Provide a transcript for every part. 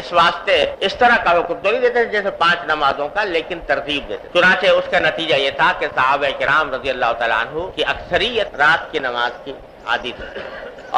اس واسطے اس طرح کا حکم تو نہیں دیتے جیسے 5 نمازوں کا، لیکن ترغیب دیتے۔ چنانچہ اس کا نتیجہ یہ تھا کہ صحابہ کرام رضی اللہ تعالیٰ عنہ کی اکثریت رات کی نماز کی عادی تھی،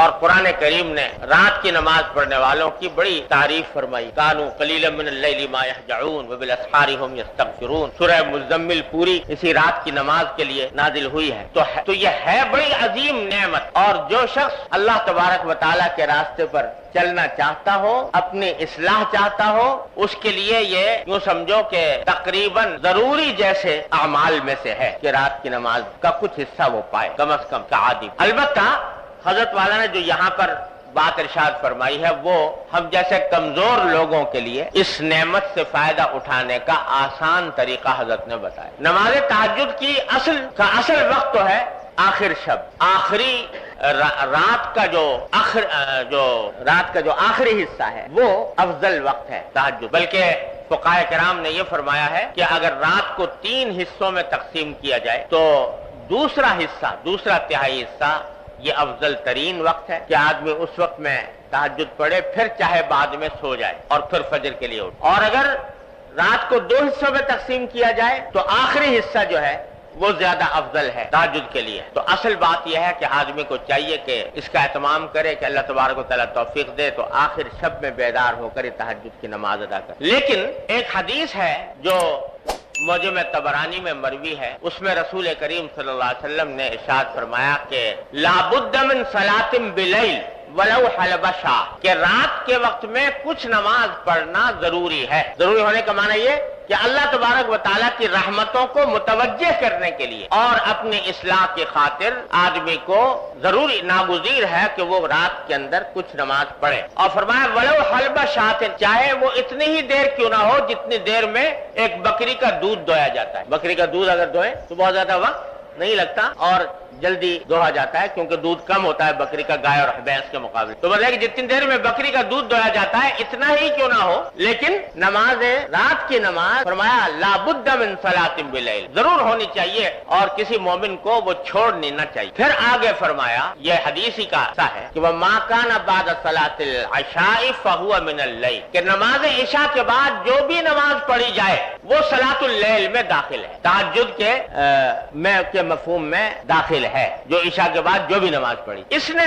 اور قرآن کریم نے رات کی نماز پڑھنے والوں کی بڑی تعریف فرمائی۔ کانوا قلیلا من اللیل ما یہجعون وبالاسحار هم یستغفرون۔ سورہ مزمل پوری اسی رات کی نماز کے لیے نازل ہوئی ہے۔ تو یہ ہے بڑی عظیم نعمت، اور جو شخص اللہ تبارک و تعالیٰ کے راستے پر چلنا چاہتا ہو، اپنی اصلاح چاہتا ہو، اس کے لیے یہ یوں سمجھو کہ تقریباً ضروری جیسے اعمال میں سے ہے کہ رات کی نماز کا کچھ حصہ وہ پائے، کم از کم عادی۔ البتہ حضرت والا نے جو یہاں پر بات ارشاد فرمائی ہے وہ ہم جیسے کمزور لوگوں کے لیے اس نعمت سے فائدہ اٹھانے کا آسان طریقہ حضرت نے بتایا۔ نماز تہجد کی اصل وقت تو ہے آخر شب، آخری رات کا جو آخری حصہ ہے وہ افضل وقت ہے تہجد۔ بلکہ فقہاء کرام نے یہ فرمایا ہے کہ اگر رات کو 3 حصوں میں تقسیم کیا جائے تو دوسرا تہائی حصہ یہ افضل ترین وقت ہے کہ آدمی اس وقت میں تہجد پڑھے، پھر چاہے بعد میں سو جائے اور پھر فجر کے لیے اٹھے۔ اور اگر رات کو 2 حصوں میں تقسیم کیا جائے تو آخری حصہ جو ہے وہ زیادہ افضل ہے تہجد کے لیے۔ تو اصل بات یہ ہے کہ آدمی کو چاہیے کہ اس کا اہتمام کرے کہ اللہ تبارک و تعالیٰ توفیق دے تو آخر شب میں بیدار ہو کر تہجد کی نماز ادا کرے۔ لیکن ایک حدیث ہے جو معجم طبرانی میں مروی ہے، اس میں رسول کریم صلی اللہ علیہ وسلم نے ارشاد فرمایا کہ لا بد من صلاۃ بلیل ولو حلب شاہ، کہ رات کے وقت میں کچھ نماز پڑھنا ضروری ہے۔ ضروری ہونے کا معنی یہ کہ اللہ تبارک و تعالیٰ کی رحمتوں کو متوجہ کرنے کے لیے اور اپنی اصلاح کی خاطر آدمی کو ضروری ناگزیر ہے کہ وہ رات کے اندر کچھ نماز پڑھے۔ اور فرمایا ولو حلب شاۃ، چاہے وہ اتنی ہی دیر کیوں نہ ہو جتنی دیر میں ایک بکری کا دودھ دویا جاتا ہے۔ بکری کا دودھ اگر دوئیں تو بہت زیادہ وقت نہیں لگتا اور جلدی دوہا جاتا ہے، کیونکہ دودھ کم ہوتا ہے بکری کا گائے اور بھینس کے مقابلے۔ تو مطلب کہ جتنی دیر میں بکری کا دودھ دویا جاتا ہے اتنا ہی کیوں نہ ہو، لیکن نماز رات کی نماز فرمایا لا بد من صلاۃ بلیل، ضرور ہونی چاہیے اور کسی مومن کو وہ چھوڑنی نہ چاہیے۔ پھر آگے فرمایا، یہ حدیث ہی کا حصہ ہے کہ وما کان بعد صلاۃ العشاء فهو من اللیل، کہ نماز عشاء کے بعد جو بھی نماز پڑھی جائے وہ صلاۃ اللیل میں داخل ہے، تہجد کے مفہوم میں داخل ہے، جو عشاء کے بعد جو بھی نماز پڑھی۔ اس نے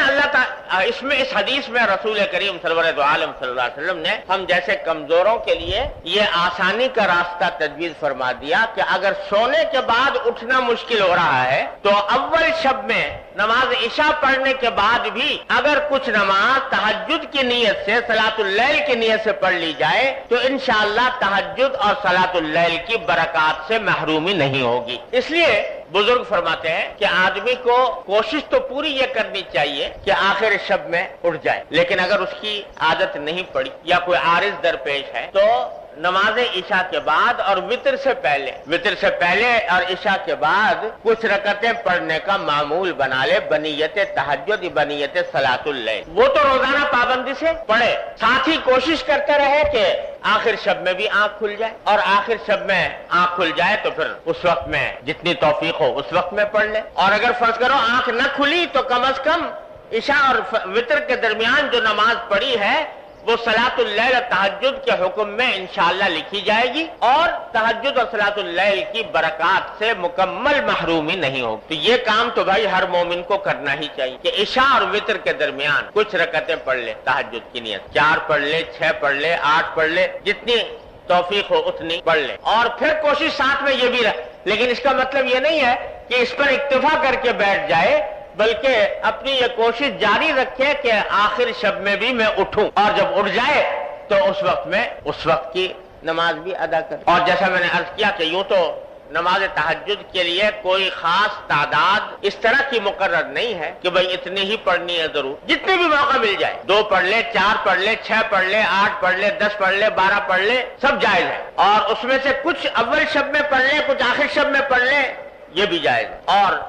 اس حدیث میں رسول کریم سرور دو عالم صلی اللہ علیہ وسلم نے ہم جیسے کمزوروں کے لیے یہ آسانی کا راستہ تجویز فرما دیا کہ اگر سونے کے بعد اٹھنا مشکل ہو رہا ہے تو اول شب میں نماز عشاء پڑھنے کے بعد بھی اگر کچھ نماز تہجد کی نیت سے، صلاۃ اللیل کی نیت سے پڑھ لی جائے تو انشاءاللہ تہجد اور صلاۃ اللیل کی برکات سے محرومی نہیں ہوگی۔ اس لیے بزرگ فرماتے ہیں کہ آدمی کو کوشش تو پوری یہ کرنی چاہیے کہ آخر شب میں اٹھ جائے، لیکن اگر اس کی عادت نہیں پڑی یا کوئی عارض درپیش ہے تو نماز عشاء کے بعد اور وتر سے پہلے اور عشاء کے بعد کچھ رکعتیں پڑھنے کا معمول بنا لے بنیت تہجد بنیت صلاۃ اللیل۔ وہ تو روزانہ پابندی سے پڑھے، ساتھ ہی کوشش کرتے رہے کہ آخر شب میں بھی آنکھ کھل جائے، اور آخر شب میں آنکھ کھل جائے تو پھر اس وقت میں جتنی توفیق ہو اس وقت میں پڑھ لے، اور اگر فرض کرو آنکھ نہ کھلی تو کم از کم عشاء اور وتر کے درمیان جو نماز پڑھی ہے وہ صلاۃ اللیل تہجد کے حکم میں انشاءاللہ لکھی جائے گی، اور تہجد اور صلاۃ اللیل کی برکات سے مکمل محرومی نہیں ہوگی۔ تو یہ کام تو بھائی ہر مومن کو کرنا ہی چاہیے کہ عشاء اور وتر کے درمیان کچھ رکعتیں پڑھ لے تہجد کی نیت، 4 پڑھ لے، 6 پڑھ لے، 8 پڑھ لے، جتنی توفیق ہو اتنی پڑھ لے، اور پھر کوشش ساتھ میں یہ بھی رہے۔ لیکن اس کا مطلب یہ نہیں ہے کہ اس پر اکتفا کر کے بیٹھ جائے، بلکہ اپنی یہ کوشش جاری رکھے کہ آخر شب میں بھی میں اٹھوں، اور جب اٹھ جائے تو اس وقت کی نماز بھی ادا کرے۔ اور جیسا میں نے عرض کیا کہ یوں تو نماز تہجد کے لیے کوئی خاص تعداد اس طرح کی مقرر نہیں ہے کہ بھئی اتنی ہی پڑھنی ہے، ضرور جتنے بھی موقع مل جائے، 2 پڑھ لے، 4 پڑھ لے، 6 پڑھ لے، 8 پڑھ لے، 10 پڑھ لے، 12 پڑھ لے، سب جائز ہے، اور اس میں سے کچھ اول شب میں پڑھ لے، کچھ آخر شب میں پڑھ لے، یہ بھی جائز ہے۔ اور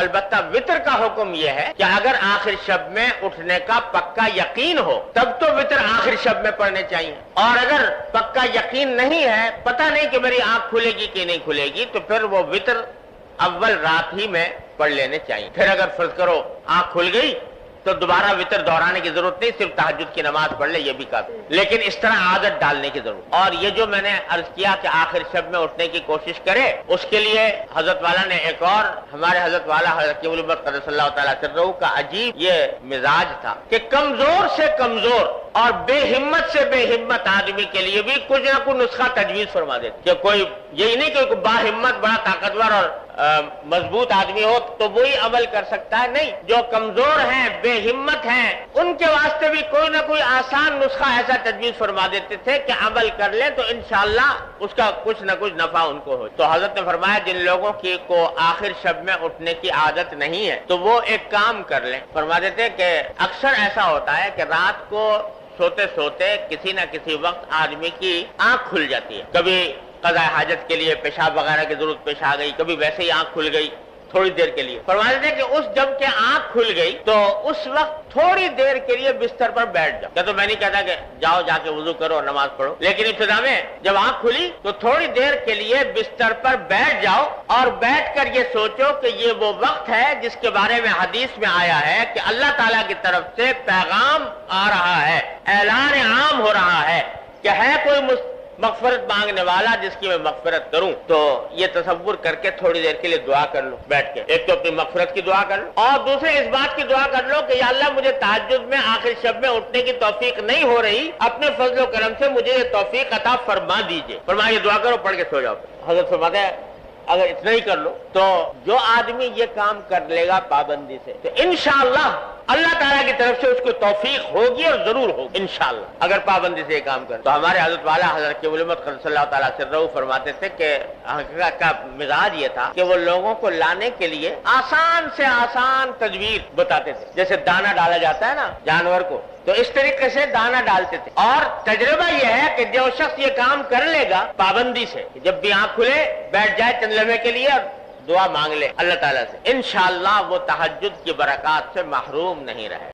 البتہ وتر کا حکم یہ ہے کہ اگر آخر شب میں اٹھنے کا پکا یقین ہو تب تو وتر آخر شب میں پڑھنے چاہیے، اور اگر پکا یقین نہیں ہے، پتہ نہیں کہ میری آنکھ کھلے گی کہ نہیں کھلے گی، تو پھر وہ وتر اول رات ہی میں پڑھ لینے چاہیے۔ پھر اگر فرض کرو آنکھ کھل گئی تو دوبارہ وتر دہرانے کی ضرورت نہیں، صرف تہجد کی نماز پڑھ لے یہ بھی کافی، لیکن اس طرح عادت ڈالنے کی ضرورت۔ اور یہ جو میں نے عرض کیا کہ آخر شب میں اٹھنے کی کوشش کرے، اس کے لیے حضرت والا نے ایک اور، ہمارے حضرت والا حضرت قبول قدس اللہ تعالیٰ سرہ کا عجیب یہ مزاج تھا کہ کمزور سے کمزور اور بے ہمت سے بے ہمت آدمی کے لیے بھی کچھ نہ کچھ نسخہ تجویز فرما دیتے کہ کوئی یہی نہیں کہ با ہمت بڑا طاقتور اور مضبوط آدمی ہو تو وہی عمل کر سکتا ہے، نہیں، جو کمزور ہیں بے ہمت ہیں ان کے واسطے بھی کوئی نہ کوئی آسان نسخہ ایسا تجویز فرما دیتے تھے کہ عمل کر لیں تو انشاءاللہ اس کا کچھ نہ کچھ نفع ان کو ہو۔ تو حضرت نے فرمایا جن لوگوں کی کو آخر شب میں اٹھنے کی عادت نہیں ہے تو وہ ایک کام کر لیں، فرما دیتے کہ اکثر ایسا ہوتا ہے کہ رات کو سوتے سوتے کسی نہ کسی وقت آدمی کی آنکھ کھل جاتی ہے، کبھی قضاء حاجت کے لیے پیشاب وغیرہ کی ضرورت پیش آ گئی، کبھی ویسے ہی آنکھ کھل گئی تھوڑی دیر کے لیے، فرماتے تھے کہ اس جب کہ آنکھ کھل گئی تو اس وقت تھوڑی دیر کے لیے بستر پر بیٹھ جاؤ۔ کیا تو میں نہیں کہتا کہ جاؤ جا کے وضو کرو اور نماز پڑھو، لیکن ابتدا میں جب آنکھ کھلی تو تھوڑی دیر کے لیے بستر پر بیٹھ جاؤ اور بیٹھ کر یہ سوچو کہ یہ وہ وقت ہے جس کے بارے میں حدیث میں آیا ہے کہ اللہ تعالیٰ کی طرف سے پیغام آ رہا ہے، اعلان عام ہو رہا ہے کہ ہے کوئی مغفرت مانگنے والا جس کی میں مغفرت کروں۔ تو یہ تصور کر کے تھوڑی دیر کے لیے دعا کر لو بیٹھ کے، ایک تو اپنی مغفرت کی دعا کر لو اور دوسرے اس بات کی دعا کر لو کہ یا اللہ مجھے تہجد میں آخر شب میں اٹھنے کی توفیق نہیں ہو رہی، اپنے فضل و کرم سے مجھے یہ توفیق عطا فرما دیجئے۔ فرمایا یہ دعا کرو، پڑھ کے سو جاؤ۔ حضرت فرماتے ہیں اگر اتنا ہی کر لو تو جو آدمی یہ کام کر لے گا پابندی سے تو انشاءاللہ اللہ تعالیٰ کی طرف سے اس کو توفیق ہوگی اور ضرور ہوگی انشاءاللہ، اگر پابندی سے یہ کام کرے۔ تو ہمارے حضرت والا حضرت قبول قدس اللہ تعالیٰ سرہ فرماتے تھے کہ حقیقت کا مزاج یہ تھا کہ وہ لوگوں کو لانے کے لیے آسان سے آسان تجویز بتاتے تھے، جیسے دانہ ڈالا جاتا ہے نا جانور کو، تو اس طریقے سے دانہ ڈالتے تھے۔ اور تجربہ یہ ہے کہ جو شخص یہ کام کر لے گا پابندی سے، جب بھی آنکھ کھلے بیٹھ جائے چند لمحے کے لیے اور دعا مانگ لے اللہ تعالیٰ سے، انشاءاللہ وہ تہجد کی برکات سے محروم نہیں رہے۔